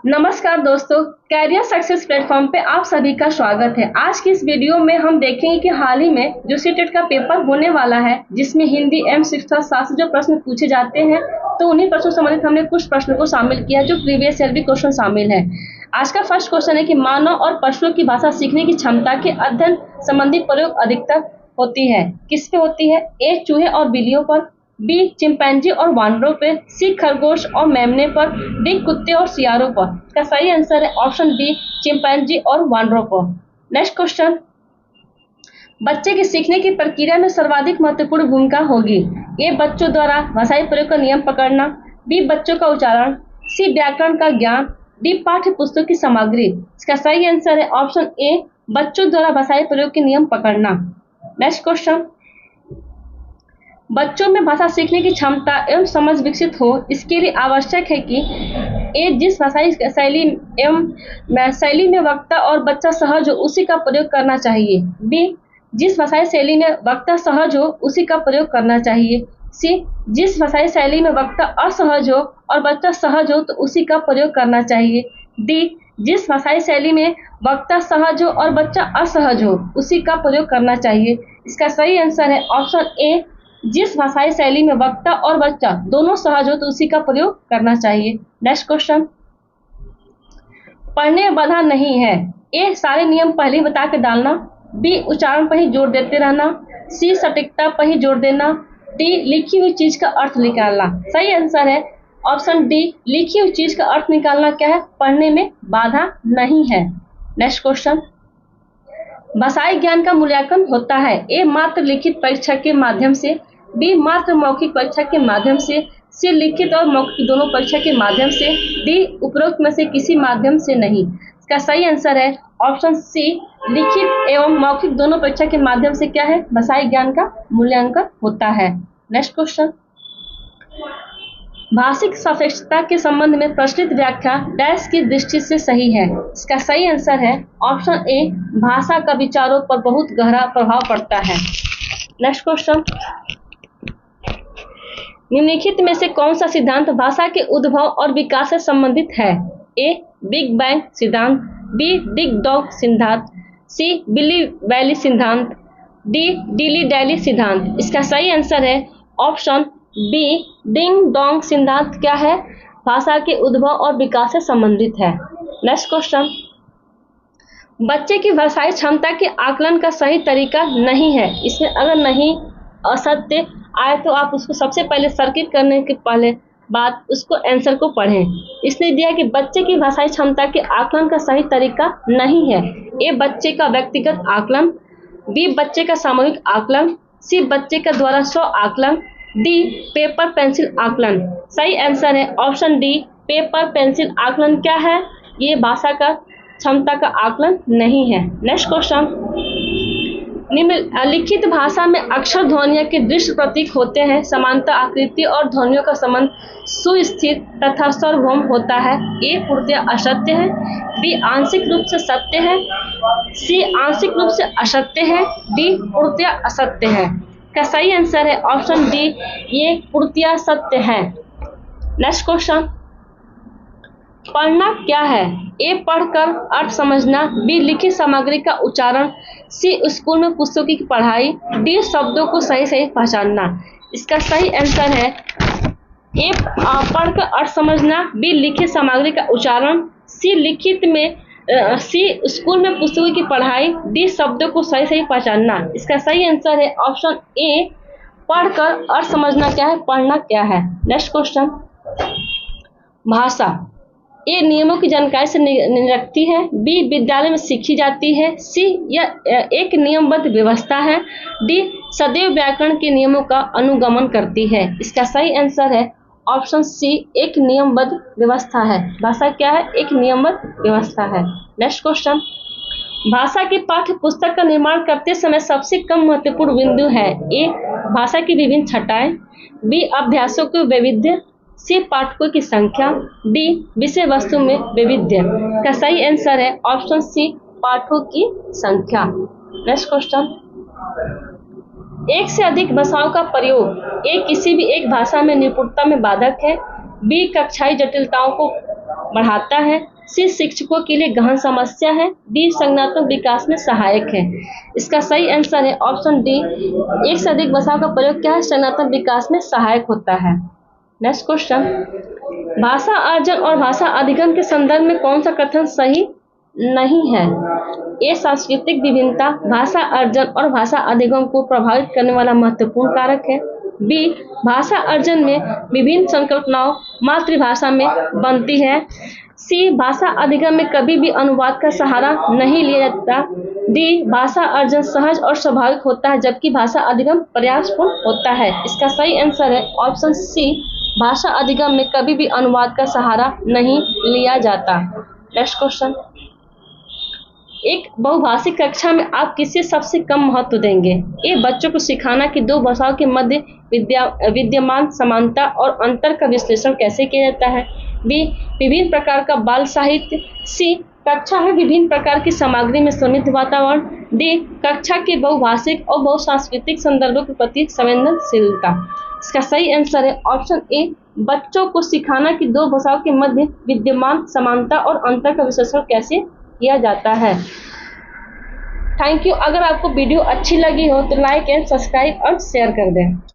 नमस्कार दोस्तों, career success platform पे आप सभी का स्वागत है। आज की इस वीडियो में हम देखेंगे कि हाल ही में जो सीटेट का पेपर होने वाला है, जिसमें हिंदी एवं शिक्षा शास्त्र जो प्रश्न पूछे जाते हैं, तो उन्हीं प्रश्नों से संबंधित हमने कुछ प्रश्नों को शामिल किया जो प्रीवियस ईयर भी क्वेश्चन शामिल है। आज का फर्स्ट क्वेश्चन है कि मानव और पशुओं की भाषा सीखने की क्षमता के अध्ययन संबंधी प्रयोग अधिकतर होती है, किस पे होती है? ए चूहे और बिल्लियों पर, बी चिंपैंजी और वानरों पे, सी खरगोश और मेमने पर, डी कुत्ते और सियारों पर। इसका सही आंसर है ऑप्शन बी चिंपैंजी और वानरों पर। नेक्स्ट क्वेश्चन, बच्चे के सीखने की प्रक्रिया में सर्वाधिक महत्वपूर्ण भूमिका होगी। ए बच्चों द्वारा भाषाई प्रयोग का नियम पकड़ना, बी बच्चों का उच्चारण, सी व्याकरण का ज्ञान, डी पाठ्य पुस्तक की सामग्री। इसका सही आंसर है ऑप्शन ए बच्चों द्वारा भाषाई प्रयोग के नियम पकड़ना। नेक्स्ट क्वेश्चन, बच्चों में भाषा सीखने की क्षमता एवं समझ विकसित हो, इसके लिए आवश्यक है कि ए जिस भाषाई शैली में वक्ता और बच्चा सहज हो उसी का प्रयोग करना चाहिए, बी जिस भाषाई शैली में वक्ता सहज हो उसी का प्रयोग करना चाहिए, सी जिस भाषाई शैली में वक्ता असहज हो और बच्चा सहज हो तो उसी का प्रयोग करना चाहिए, डी जिस भाषाई शैली में वक्ता सहज हो और बच्चा असहज हो उसी का प्रयोग करना चाहिए। इसका सही आंसर है ऑप्शन ए जिस भाषाई शैली में वक्ता और बच्चा दोनों सहज हो तो उसी का प्रयोग करना चाहिए। नेक्स्ट क्वेश्चन, पढ़ने में बाधा नहीं है। ए सारे नियम पहले ही बता के डालना, बी उच्चारण पर ही जोर देते रहना, सी सटीकता पर ही जोर देना, डी लिखी हुई चीज का अर्थ निकालना। सही आंसर है ऑप्शन डी लिखी हुई चीज का अर्थ निकालना क्या है? पढ़ने में बाधा नहीं है। नेक्स्ट क्वेश्चन, भाषाई ज्ञान का मूल्यांकन होता है ए मात्र लिखित परीक्षा के माध्यम से, बी मात्र मौखिक परीक्षा के माध्यम से, सी लिखित और मौखिक दोनों परीक्षा के माध्यम से, डी उपरोक्त में से किसी माध्यम से नहीं। इसका सही आंसर है ऑप्शन सी लिखित एवं मौखिक दोनों परीक्षा के माध्यम से क्या है? भाषाई ज्ञान का मूल्यांकन होता है। नेक्स्ट क्वेश्चन, भाषिक सापेक्षता के संबंध में प्रचलित व्याख्या डैश की दृष्टि से सही है। इसका सही आंसर है ऑप्शन ए भाषा का विचारों पर बहुत गहरा प्रभाव पड़ता है। नेक्स्ट क्वेश्चन, निम्नलिखित में से कौन सा सिद्धांत भाषा के उद्भव और विकास से संबंधित है? ए बिग बैंग सिद्धांत, बी डिग डॉग सिद्धांत, सी बिली वैली सिद्धांत, डी डिली डैली सिद्धांत। इसका सही आंसर है ऑप्शन बी डिंग डोंग सिद्धांत क्या है? भाषा के उद्भव और विकास से संबंधित है। नेक्स्ट क्वेश्चन, बच्चे की भाषाई क्षमता के आकलन का सही तरीका नहीं है। इसमें अगर नहीं असत्य आए तो आप उसको सबसे पहले सर्किट करने के पहले बाद उसको आंसर को पढ़ें। इसने दिया कि बच्चे की भाषाई क्षमता के आकलन का सही तरीका नहीं है। ए बच्चे का व्यक्तिगत आकलन, बी बच्चे का सामूहिक आकलन, सी बच्चे का द्वारा स्व आकलन, डी पेपर पेंसिल आकलन। सही आंसर है ऑप्शन डी पेपर पेंसिल आकलन क्या है? ये भाषा का क्षमता का आकलन नहीं है। नेक्स्ट क्वेश्चन, निम्नलिखित भाषा में अक्षर ध्वनियों के दृश्य प्रतीक होते हैं। समानता आकृति और ध्वनियों का संबंध सुस्थित तथा सार्वभौम होता है। ए पूर्णतः असत्य है, बी आंशिक रूप से सत्य है, सी आंशिक रूप से असत्य है, डी पूर्णतः असत्य है। का सही आंसर है ऑप्शन डी ये पूर्णतः सत्य है। नेक्स्ट क्वेश्चन, पढ़ना क्या है? ए पढ़कर अर्थ समझना, बी लिखित सामग्री का उच्चारण, सी स्कूल में पुस्तकों की पढ़ाई, डी शब्दों को सही सही पहचानना। इसका सही आंसर है ए पढ़कर अर्थ समझना, बी लिखित सामग्री का उच्चारण, सी स्कूल में पुस्तकों की पढ़ाई, डी शब्दों को सही सही पहचानना। इसका सही आंसर है ऑप्शन ए पढ़कर अर्थ समझना क्या है? पढ़ना क्या है। नेक्स्ट क्वेश्चन, भाषा ए नियमों की जानकारी से निरखती है, बी विद्यालय में सीखी जाती है, सी यह एक नियमबद्ध व्यवस्था है, डी सदैव व्याकरण के नियमों का अनुगमन करती है। इसका सही आंसर है ऑप्शन सी एक नियमबद्ध व्यवस्था है। भाषा क्या है? एक नियमबद्ध व्यवस्था है। नेक्स्ट क्वेश्चन, भाषा की पाठ्य पुस्तक का निर्माण करते समय सबसे कम महत्वपूर्ण बिंदु है। ए भाषा की विभिन्न छटाएं, बी अभ्यासों के वैविध्य, सी पाठकों की संख्या, डी विषय वस्तु में वैविध्य। का सही आंसर है ऑप्शन सी पाठकों की संख्या। नेक्स्ट क्वेश्चन, एक से अधिक भाषाओं का प्रयोग ए किसी भी एक भाषा में निपुणता में बाधक है, बी कक्षाई जटिलताओं को बढ़ाता है, सी शिक्षकों के लिए गहन समस्या है, डी संज्ञानात्मक विकास में सहायक है। इसका सही आंसर है ऑप्शन डी, एक से अधिक भाषाओं का प्रयोग क्या है, संज्ञानात्मक विकास में सहायक होता है। नेक्स्ट क्वेश्चन, भाषा अर्जन और भाषा अधिगम के संदर्भ में कौन सा कथन सही नहीं है? ए सांस्कृतिक विभिन्नता भाषा अर्जन और भाषा अधिगम को प्रभावित करने वाला महत्वपूर्ण कारक है। बी, भाषा अर्जन में विभिन्न संकल्पनाओं मातृभाषा में बनती है। सी, भाषा अधिगम में कभी भी अनुवाद का सहारा नहीं लिया जाता। डी, भाषा अर्जन सहज और स्वाभाविक होता है जबकि भाषा अधिगम प्रयासपूर्ण होता है। इसका सही आंसर है ऑप्शन सी, भाषा अधिगम में कभी भी अनुवाद का सहारा नहीं लिया जाता। नेक्स्ट क्वेश्चन, एक बहुभाषिक कक्षा में आप किसे सबसे कम महत्व देंगे? ए, बच्चों को सिखाना कि दो भाषाओं के मध्य विद्यमान समानता और अंतर का विश्लेषण कैसे किया जाता है। बी, विभिन्न प्रकार का बाल साहित्य। सी, कक्षा है विभिन्न प्रकार की सामग्री में समृद्ध वातावरण। डी, कक्षा के बहुभाषिक और बहुसांस्कृतिक संदर्भों के प्रति संवेदनशीलता। इसका सही आंसर है ऑप्शन ए, बच्चों को सिखाना कि दो भाषाओं के मध्य विद्यमान समानता और अंतर का विश्लेषण कैसे किया जाता है। Thank you. अगर आपको वीडियो अच्छी लगी हो तो लाइक एंड सब्सक्राइब और शेयर कर दें।